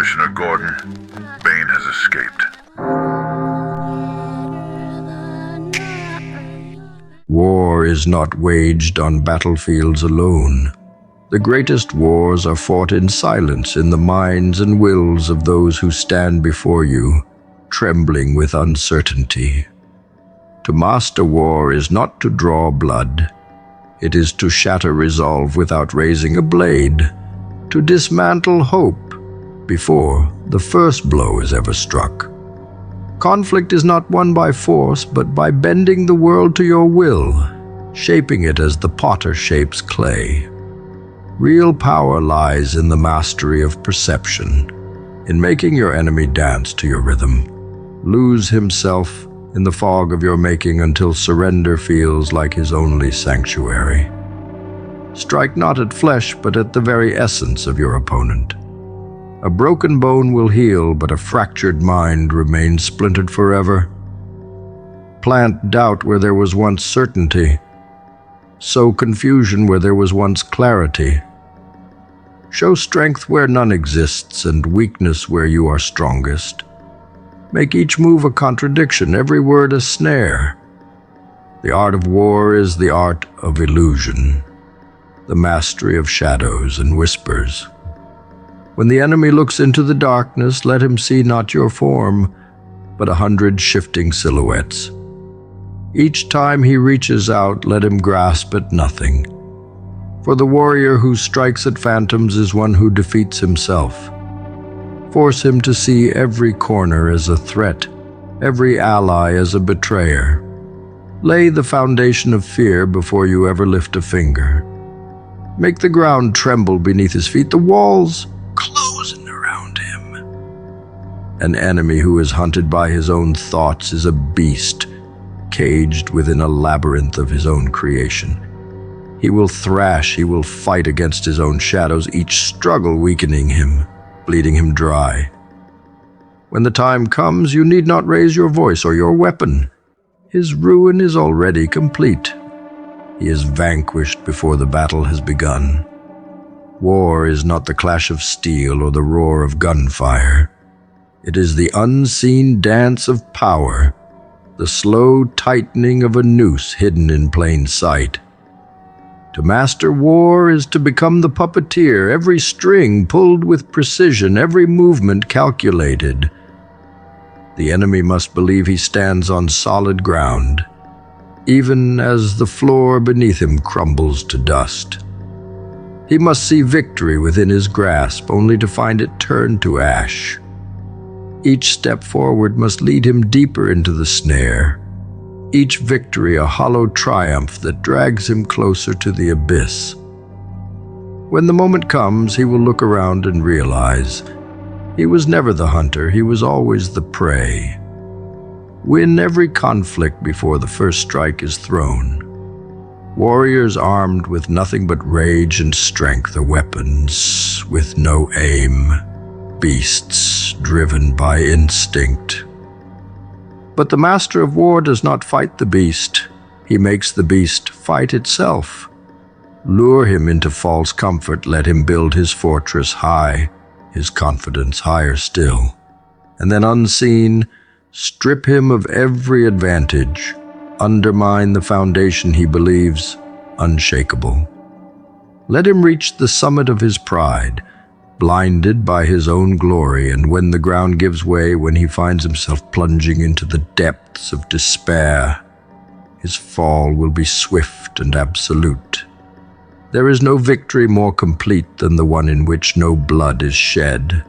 Commissioner Gordon, Bane has escaped. War is not waged on battlefields alone. The greatest wars are fought in silence in the minds and wills of those who stand before you, trembling with uncertainty. To master war is not to draw blood. It is to shatter resolve without raising a blade, to dismantle hope before the first blow is ever struck. Conflict is not won by force, but by bending the world to your will, shaping it as the potter shapes clay. Real power lies in the mastery of perception, in making your enemy dance to your rhythm, lose himself in the fog of your making until surrender feels like his only sanctuary. Strike not at flesh, but at the very essence of your opponent. A broken bone will heal, but a fractured mind remains splintered forever. Plant doubt where there was once certainty. Sow confusion where there was once clarity. Show strength where none exists, and weakness where you are strongest. Make each move a contradiction, every word a snare. The art of war is the art of illusion, the mastery of shadows and whispers. When the enemy looks into the darkness, let him see not your form, but 100 shifting silhouettes. Each time he reaches out, let him grasp at nothing. For the warrior who strikes at phantoms is one who defeats himself. Force him to see every corner as a threat, every ally as a betrayer. Lay the foundation of fear before you ever lift a finger. Make the ground tremble beneath his feet, the walls closing around him. An enemy who is hunted by his own thoughts is a beast, caged within a labyrinth of his own creation. He will thrash, he will fight against his own shadows, each struggle weakening him, bleeding him dry. When the time comes, you need not raise your voice or your weapon. His ruin is already complete. He is vanquished before the battle has begun. War is not the clash of steel or the roar of gunfire. It is the unseen dance of power, the slow tightening of a noose hidden in plain sight. To master war is to become the puppeteer, every string pulled with precision, every movement calculated. The enemy must believe he stands on solid ground, even as the floor beneath him crumbles to dust. He must see victory within his grasp, only to find it turn to ash. Each step forward must lead him deeper into the snare, each victory a hollow triumph that drags him closer to the abyss. When the moment comes, he will look around and realize he was never the hunter, he was always the prey. Win every conflict before the first strike is thrown. Warriors armed with nothing but rage and strength are weapons with no aim, beasts driven by instinct. But the master of war does not fight the beast. He makes the beast fight itself. Lure him into false comfort, let him build his fortress high, his confidence higher still. And then unseen, strip him of every advantage, undermine the foundation he believes unshakable. Let him reach the summit of his pride, blinded by his own glory, and when the ground gives way, when he finds himself plunging into the depths of despair, his fall will be swift and absolute. There is no victory more complete than the one in which no blood is shed,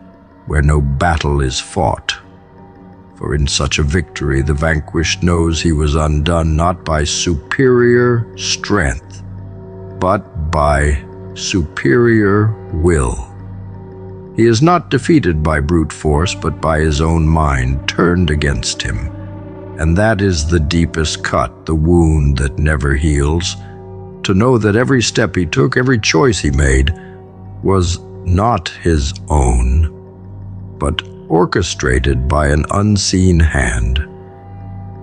where no battle is fought. For in such a victory, the vanquished knows he was undone not by superior strength, but by superior will. He is not defeated by brute force, but by his own mind turned against him. And that is the deepest cut, the wound that never heals, to know that every step he took, every choice he made, was not his own, but orchestrated by an unseen hand.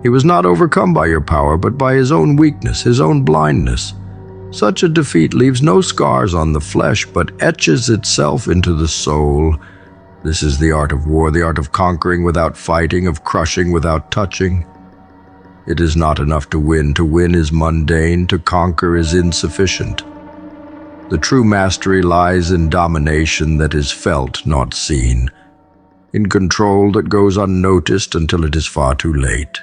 He was not overcome by your power, but by his own weakness, his own blindness. Such a defeat leaves no scars on the flesh, but etches itself into the soul, This is the art of war, the art of conquering without fighting, of crushing without touching. It is not enough to win. To win is mundane, to conquer is insufficient. The true mastery lies in domination that is felt, not seen, in control that goes unnoticed until it is far too late.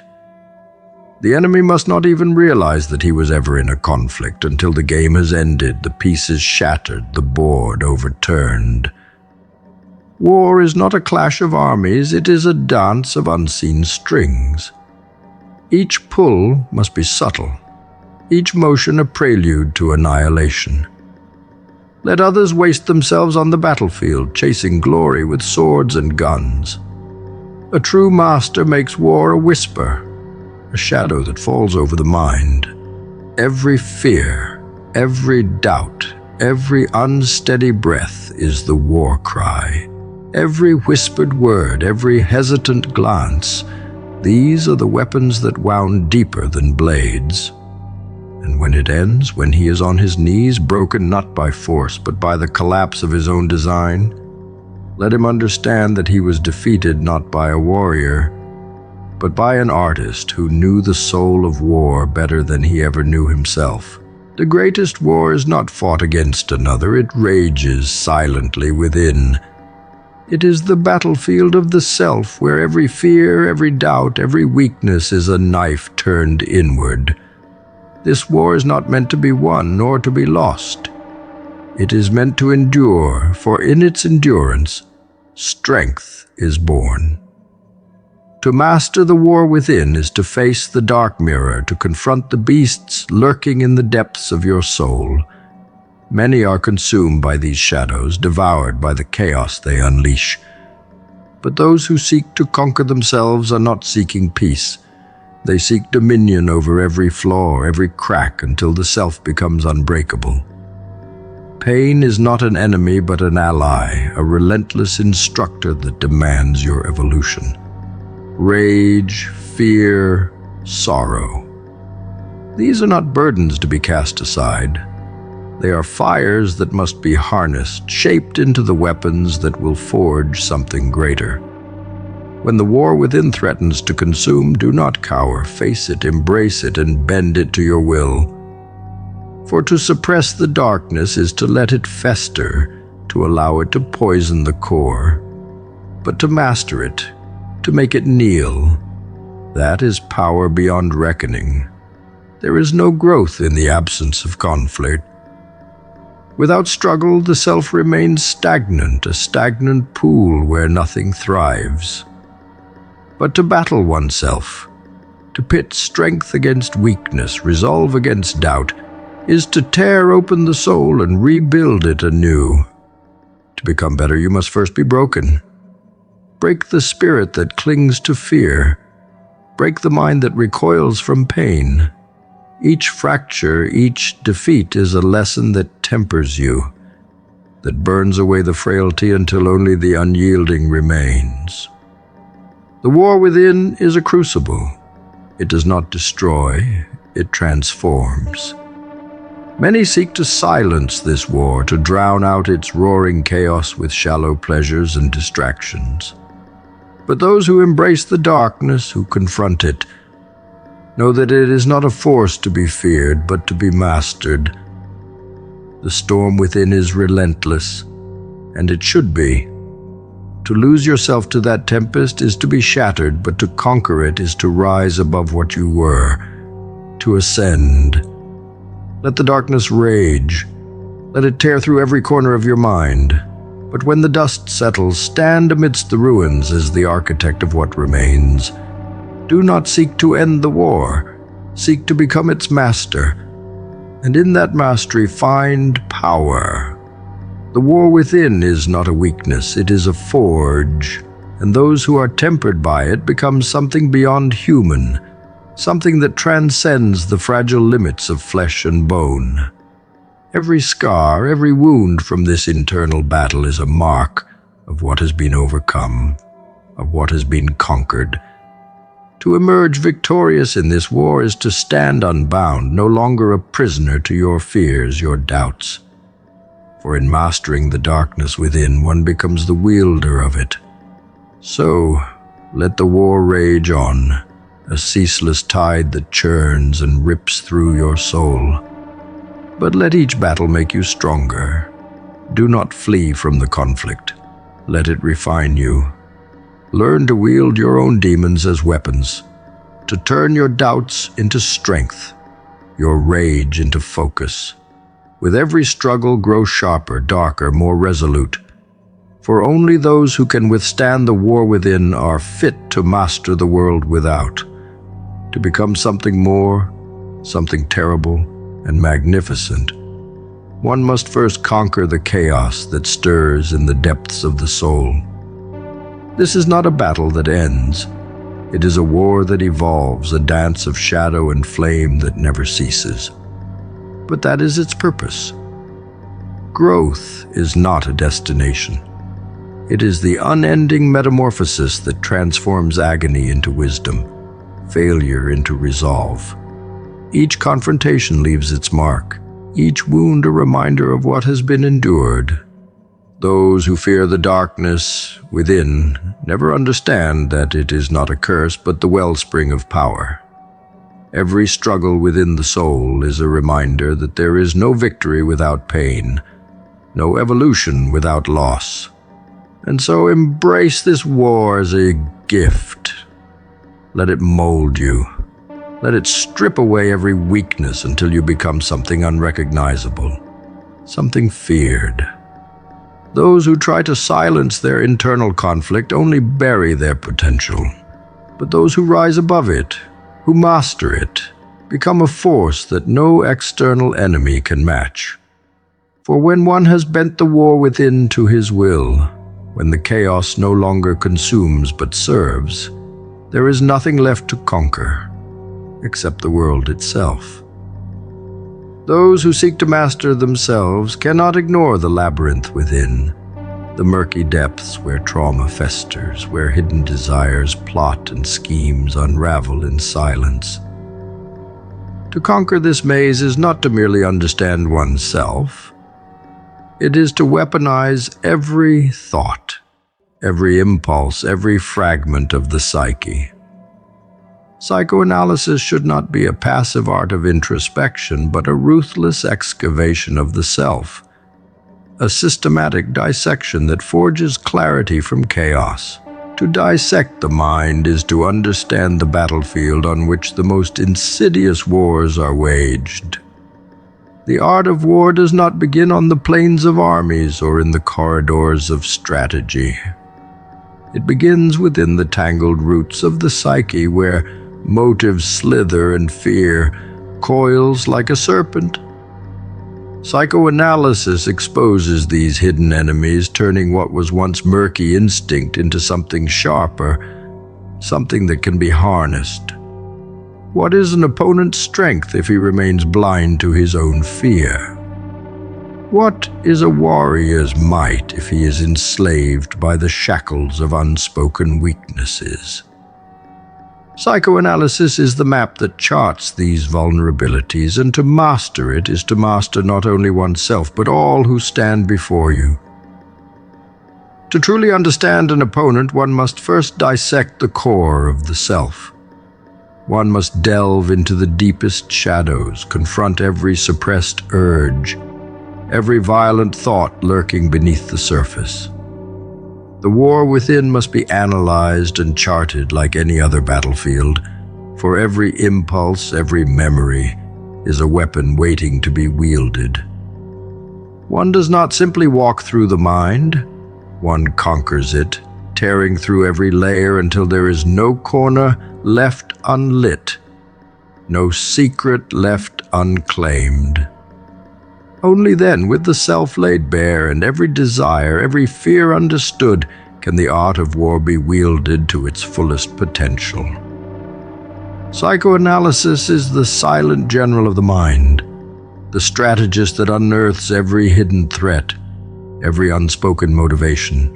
The enemy must not even realize that he was ever in a conflict until the game has ended, the pieces shattered, the board overturned. War is not a clash of armies, it is a dance of unseen strings. Each pull must be subtle, each motion a prelude to annihilation. Let others waste themselves on the battlefield, chasing glory with swords and guns. A true master makes war a whisper, a shadow that falls over the mind. Every fear, every doubt, every unsteady breath is the war cry. Every whispered word, every hesitant glance, these are the weapons that wound deeper than blades. And when it ends, when he is on his knees, broken not by force, but by the collapse of his own design, let him understand that he was defeated not by a warrior, but by an artist who knew the soul of war better than he ever knew himself. The greatest war is not fought against another, it rages silently within. It is the battlefield of the self, where every fear, every doubt, every weakness is a knife turned inward. This war is not meant to be won nor to be lost. It is meant to endure, for in its endurance, strength is born. To master the war within is to face the dark mirror, to confront the beasts lurking in the depths of your soul. Many are consumed by these shadows, devoured by the chaos they unleash. But those who seek to conquer themselves are not seeking peace. They seek dominion over every flaw, every crack, until the self becomes unbreakable. Pain is not an enemy but an ally, a relentless instructor that demands your evolution. Rage, fear, sorrow. These are not burdens to be cast aside. They are fires that must be harnessed, shaped into the weapons that will forge something greater. When the war within threatens to consume, do not cower. Face it, embrace it, and bend it to your will. For to suppress the darkness is to let it fester, to allow it to poison the core. But to master it, to make it kneel, that is power beyond reckoning. There is no growth in the absence of conflict. Without struggle, the self remains stagnant, a stagnant pool where nothing thrives. But to battle oneself, to pit strength against weakness, resolve against doubt, is to tear open the soul and rebuild it anew. To become better, you must first be broken. Break the spirit that clings to fear. Break the mind that recoils from pain. Each fracture, each defeat is a lesson that tempers you, that burns away the frailty until only the unyielding remains. The war within is a crucible. It does not destroy, it transforms. Many seek to silence this war, to drown out its roaring chaos with shallow pleasures and distractions. But those who embrace the darkness, who confront it, know that it is not a force to be feared, but to be mastered. The storm within is relentless, and it should be. To lose yourself to that tempest is to be shattered, but to conquer it is to rise above what you were, to ascend. Let the darkness rage. Let it tear through every corner of your mind. But when the dust settles, stand amidst the ruins as the architect of what remains. Do not seek to end the war. Seek to become its master. And in that mastery, find power. The war within is not a weakness, it is a forge, and those who are tempered by it become something beyond human, something that transcends the fragile limits of flesh and bone. Every scar, every wound from this internal battle is a mark of what has been overcome, of what has been conquered. To emerge victorious in this war is to stand unbound, no longer a prisoner to your fears, your doubts. for in mastering the darkness within, one becomes the wielder of it. So, let the war rage on, a ceaseless tide that churns and rips through your soul. But let each battle make you stronger. Do not flee from the conflict. Let it refine you. Learn to wield your own demons as weapons, to turn your doubts into strength, your rage into focus. With every struggle, grow sharper, darker, more resolute. For only those who can withstand the war within are fit to master the world without, to become something more, something terrible and magnificent. One must first conquer the chaos that stirs in the depths of the soul. This is not a battle that ends. It is a war that evolves, a dance of shadow and flame that never ceases. But that is its purpose. Growth is not a destination. It is the unending metamorphosis that transforms agony into wisdom, failure into resolve. Each confrontation leaves its mark, each wound a reminder of what has been endured. Those who fear the darkness within never understand that it is not a curse but the wellspring of power. Every struggle within the soul is a reminder that there is no victory without pain, no evolution without loss. And so embrace this war as a gift. Let it mold you. Let it strip away every weakness until you become something unrecognizable, something feared. Those who try to silence their internal conflict only bury their potential. But those who rise above it, who master it, become a force that no external enemy can match. For when one has bent the war within to his will, when the chaos no longer consumes but serves, there is nothing left to conquer, except the world itself. Those who seek to master themselves cannot ignore the labyrinth within, the murky depths where trauma festers, where hidden desires plot and schemes unravel in silence. To conquer this maze is not to merely understand oneself. It is to weaponize every thought, every impulse, every fragment of the psyche. Psychoanalysis should not be a passive art of introspection, but a ruthless excavation of the self, a systematic dissection that forges clarity from chaos. To dissect the mind is to understand the battlefield on which the most insidious wars are waged. The art of war does not begin on the plains of armies or in the corridors of strategy. It begins within the tangled roots of the psyche, where motives slither and fear coils like a serpent. Psychoanalysis exposes these hidden enemies, turning what was once murky instinct into something sharper, something that can be harnessed. What is an opponent's strength if he remains blind to his own fear? What is a warrior's might if he is enslaved by the shackles of unspoken weaknesses? Psychoanalysis is the map that charts these vulnerabilities, and to master it is to master not only oneself, but all who stand before you. To truly understand an opponent, one must first dissect the core of the self. One must delve into the deepest shadows, confront every suppressed urge, every violent thought lurking beneath the surface. The war within must be analyzed and charted like any other battlefield, for every impulse, every memory, is a weapon waiting to be wielded. One does not simply walk through the mind, one conquers it, tearing through every layer until there is no corner left unlit, no secret left unclaimed. Only then, with the self laid bare and every desire, every fear understood, can the art of war be wielded to its fullest potential. Psychoanalysis is the silent general of the mind, the strategist that unearths every hidden threat, every unspoken motivation.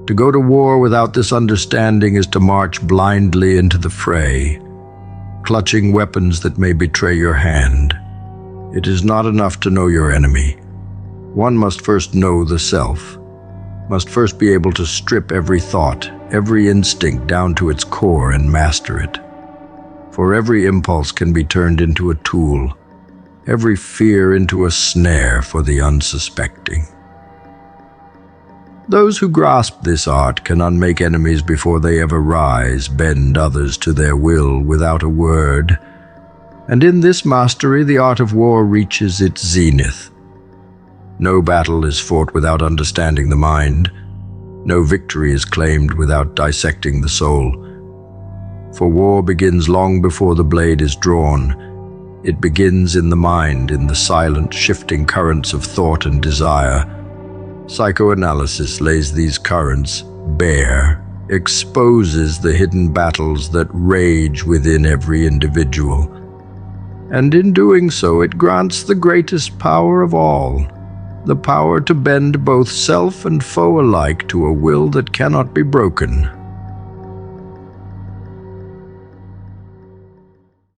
To go to war without this understanding is to march blindly into the fray, clutching weapons that may betray your hand. It is not enough to know your enemy. One must first know the self, must first be able to strip every thought, every instinct down to its core and master it. For every impulse can be turned into a tool, every fear into a snare for the unsuspecting. Those who grasp this art can unmake enemies before they ever rise, bend others to their will without a word. And in this mastery, the art of war reaches its zenith. No battle is fought without understanding the mind. No victory is claimed without dissecting the soul. For war begins long before the blade is drawn. It begins in the mind, in the silent, shifting currents of thought and desire. Psychoanalysis lays these currents bare, exposes the hidden battles that rage within every individual. And in doing so, it grants the greatest power of all, the power to bend both self and foe alike to a will that cannot be broken.